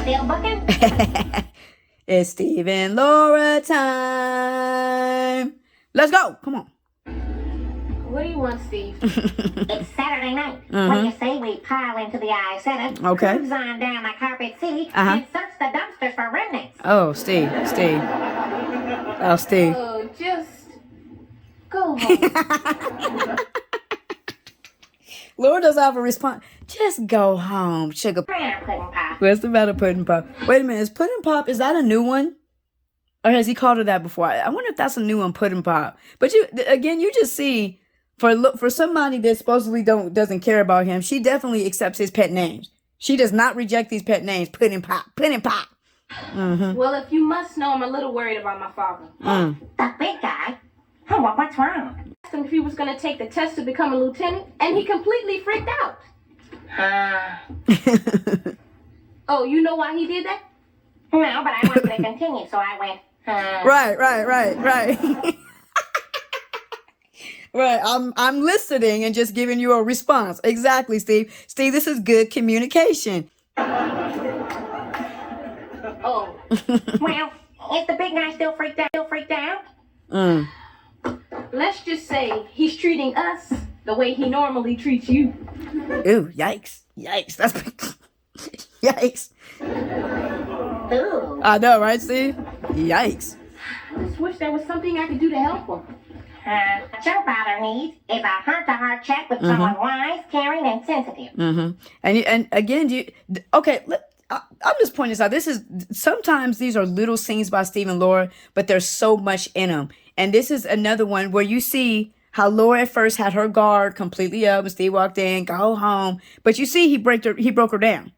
still booking? It's Steve and Laura time. Let's go. Come on. What do you want, Steve? It's Saturday night. What do you say we pile into the I-7, Okay. cruise on down the Carpet City, Uh-huh. and search the dumpsters for remnants? Oh, Steve. Oh, Steve. Oh, just go home. Laura doesn't have a response. Just go home, sugar. Prayer pudding pop. What's the matter, Pudding Pop? Wait a minute. Is Pudding Pop, is that a new one? Or has he called her that before? I wonder if that's a new one, Pudding Pop. But you just see, for somebody that supposedly doesn't care about him, she definitely accepts his pet names. She does not reject these pet names. Pudding Pop. Mm-hmm. Well, if you must know, I'm a little worried about my father. The big guy? Oh, well, what's wrong? I asked him if he was going to take the test to become a lieutenant, and he completely freaked out. Oh, you know why he did that? No, but I wanted to continue, so I went, Right. Right. I'm listening and just giving you a response. Exactly, Steve. Steve, this is good communication. Oh. Well, is the big guy still freaked out? Let's just say he's treating us the way he normally treats you. Ooh, yikes. That's yikes. Ooh. I know, right, Steve? Yikes. I just wish there was something I could do to help him. What your father needs is a heart-to-heart chat with someone wise, caring, and sensitive. And again, okay, I'm just pointing this out. Sometimes these are little scenes by Steve and Laura, but there's so much in them. And this is another one where you see how Laura at first had her guard completely up and Steve walked in, go home. But you see he broke her down,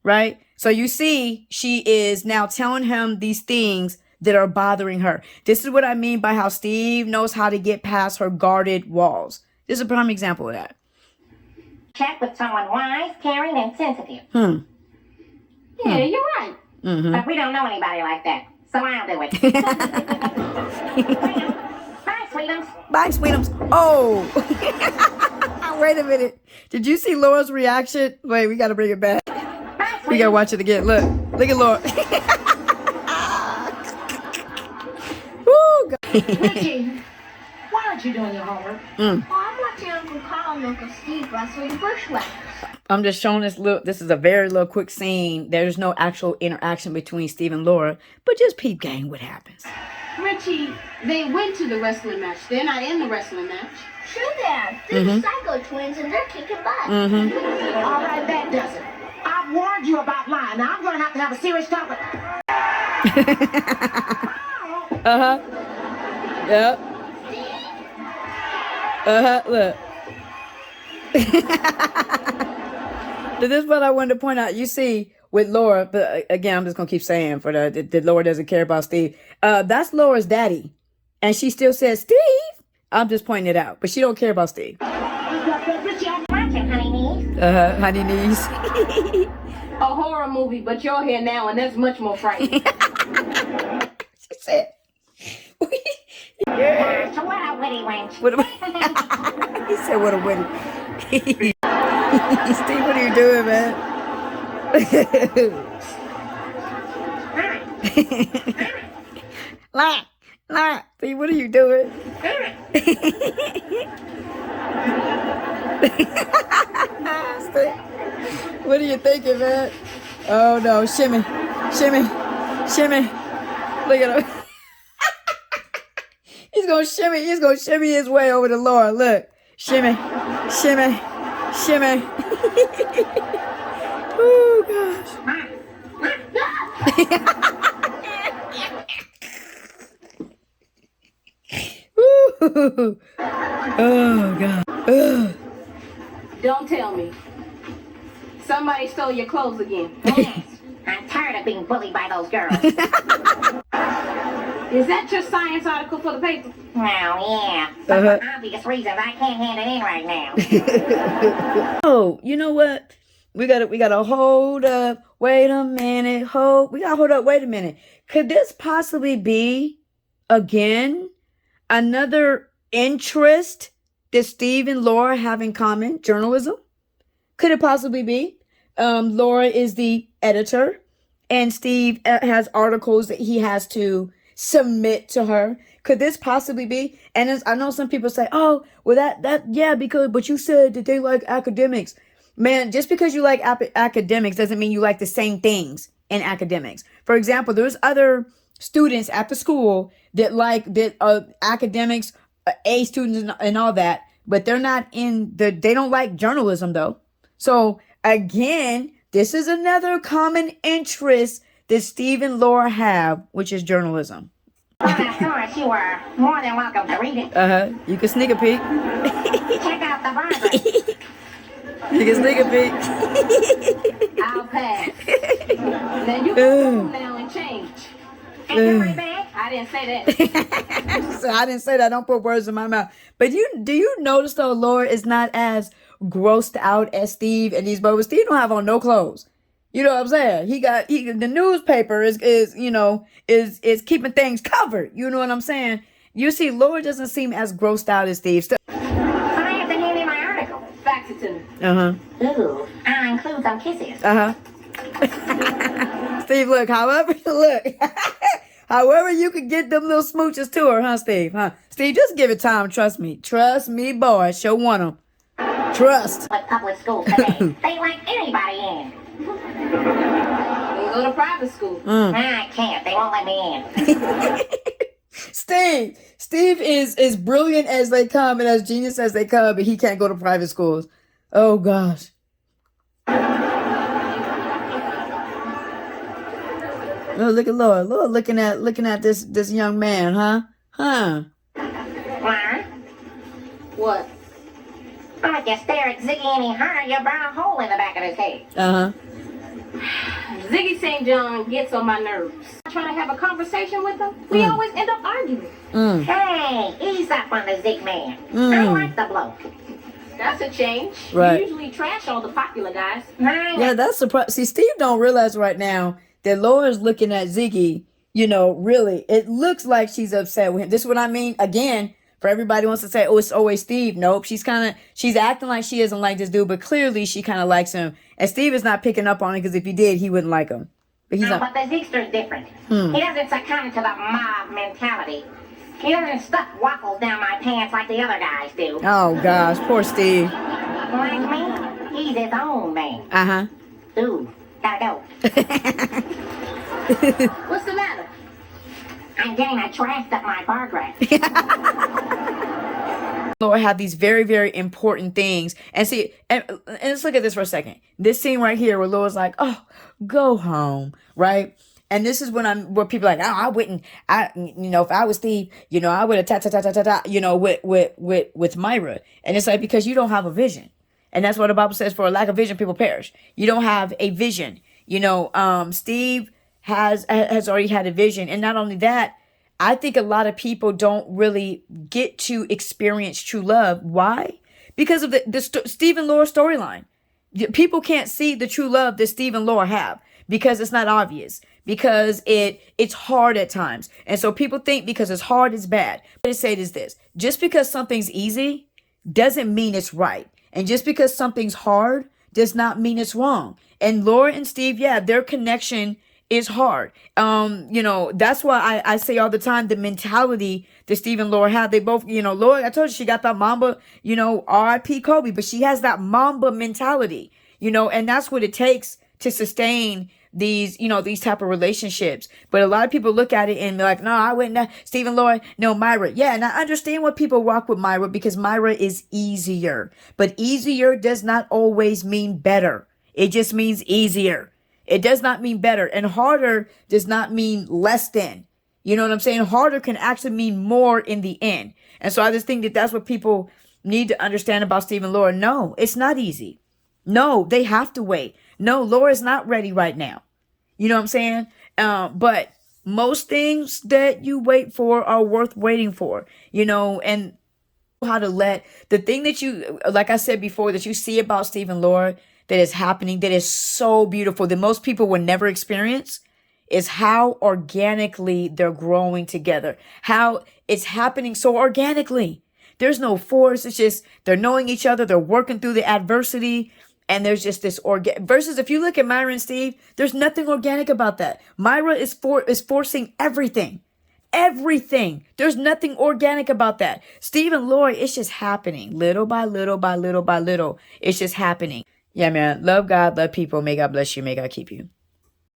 right? So you see she is now telling him these things that are bothering her. This is what I mean by how Steve knows how to get past her guarded walls. This is a prime example of that. Chat with someone wise, caring, and sensitive. Yeah, you're right. But we don't know anybody like that, so I'll do it. Well, bye, sweetums. Bye, sweetums. Oh, wait a minute. Did you see Laura's reaction? Wait, we got to bring it back. Bye, We got to sweetums. watch it again. Look at Laura. Woo, God. Richie, why aren't you doing your homework? Well, I'm watching Uncle Carl and Uncle Steve wrestle the bushwhackers. I'm just showing this is a very little quick scene. There's no actual interaction between Steve and Laura, but just peep gang what happens. Richie, they went to the wrestling match. They're not in the wrestling match. Sure they are. They're the Psycho Twins and they're kicking butt. All right, that does it. I've warned you about lying. Now I'm going to have a serious talk with... Yep. Look. This is what I wanted to point out. You see with Laura, but again, I'm just gonna keep saying for that Laura doesn't care about Steve. That's Laura's daddy, and she still says Steve. I'm just pointing it out, but she don't care about Steve. Watching, honey knees. Honey knees. A horror movie, but you're here now, and that's much more frightening. She said. So what a witty wench. He said, "What a witty." Steve, what are you doing, man? Lie. Steve, what are you doing? Steve, what are you thinking, man? Oh no, shimmy. Look at him. He's gonna shimmy his way over to Laura. Look. Shimmy. Oh gosh. Ooh. Oh God. Ugh. Don't tell me. Somebody stole your clothes again. Yes, I'm tired of being bullied by those girls. Is that your science article for the paper? Well, yeah. But for obvious reasons, I can't hand it in right now. Oh, you know what? We gotta hold up. Wait a minute. We gotta hold up. Wait a minute. Could this possibly be, again, another interest that Steve and Laura have in common? Journalism? Could it possibly be? Laura is the editor and Steve has articles that he has to submit to her. Could this possibly be? And I know some people say, oh, well, yeah, but you said that they like academics. Man, just because you like academics doesn't mean you like the same things in academics. For example, there's other students at the school that academics, A students and all that, but they're not they don't like journalism though. So again, this is another common interest that Steve and Laura have, which is journalism. Well, of course, you are more than welcome to read it. You can sneak a peek. Check out the Bible. You can sneak a peek. I'll pass. Now you go home now and change. And you're right back. I didn't say that. So I didn't say that. Don't put words in my mouth. But do you notice though, Laura is not as grossed out as Steve and these boys. Steve don't have on no clothes. You know what I'm saying? The newspaper is keeping things covered. You know what I'm saying? You see, Laura doesn't seem as grossed out as Steve. I have to hand in my article. Fax it to me. Ooh, I'll include some kisses. Steve, however you could get them little smooches to her, huh, Steve? Huh? Steve, just give it time. Trust me. Trust me, boy. She'll want them. Trust. With public schools today, they let anybody in. You go to private school. I can't. They won't let me in. Steve is brilliant as they come and as genius as they come, but he can't go to private schools. Oh gosh. Oh, look at Laura. Laura looking at this young man, huh? What? What? Oh, if you stare at Ziggy any harder, you'll burn a hole in the back of his head. Ziggy St. John gets on my nerves. I'm trying to have a conversation with him. We always end up arguing. Hey, ease up on the Zig man. I like the bloke. That's a change. Right. You usually trash all the popular guys. Yeah, that's surprising. See, Steve don't realize right now that Laura's looking at Ziggy, really, it looks like she's upset with him. This is what I mean. Again, for everybody who wants to say, oh, it's always Steve. Nope. She's acting like she doesn't like this dude, but clearly she kind of likes him. And Steve is not picking up on it because if he did, he wouldn't like him. But he's not. But the Zigster's different. He doesn't succumb to the mob mentality. He doesn't stuff waffles down my pants like the other guys do. Oh, gosh. Poor Steve. Like me, he's his own man. Ooh, gotta go. What's the matter? I'm getting a draft of my bar graph. Laura have these very, very important things. And see, and let's look at this for a second. This scene right here where Laura's like, oh, go home, right? And this is where people are like, oh, I wouldn't, if I was Steve, I would have with Myra. And it's like, because you don't have a vision. And that's what the Bible says, for a lack of vision, people perish. You don't have a vision. Steve has already had a vision. And not only that, I think a lot of people don't really get to experience true love. Why? Because of the Steve and Laura storyline. People can't see the true love that Steve and Laura have because it's not obvious, because it's hard at times. And so people think because it's hard, it's bad. What I say is this: just because something's easy doesn't mean it's right. And just because something's hard does not mean it's wrong. And Laura and Steve, yeah, their connection is hard. That's why I say all the time, the mentality that Steve and Laura have, they both, Laura, I told you she got that Mamba, R.I.P. Kobe, but she has that Mamba mentality, and that's what it takes to sustain these type of relationships. But a lot of people look at it and be like, no, I wouldn't. Steve and Laura, no, Myra. Yeah, and I understand what people walk with Myra, because Myra is easier. But easier does not always mean better. It just means easier. It does not mean better. And harder does not mean less than. You know what I'm saying? Harder can actually mean more in the end. And so I just think that that's what people need to understand about Steve and Laura. No, it's not easy. No, they have to wait. No, Laura's not ready right now. You know what I'm saying? But most things that you wait for are worth waiting for, and how to let the thing that you, like I said before, that you see about Steve and Laura that is happening, that is so beautiful, that most people will never experience, is how organically they're growing together. How it's happening so organically. There's no force. It's just they're knowing each other. They're working through the adversity. And there's just this versus if you look at Myra and Steve, there's nothing organic about that. Myra is forcing everything. Everything. There's nothing organic about that. Steve and Lori, it's just happening little by little by little by little. It's just happening. Yeah, man. Love God, love people. May God bless you. May God keep you.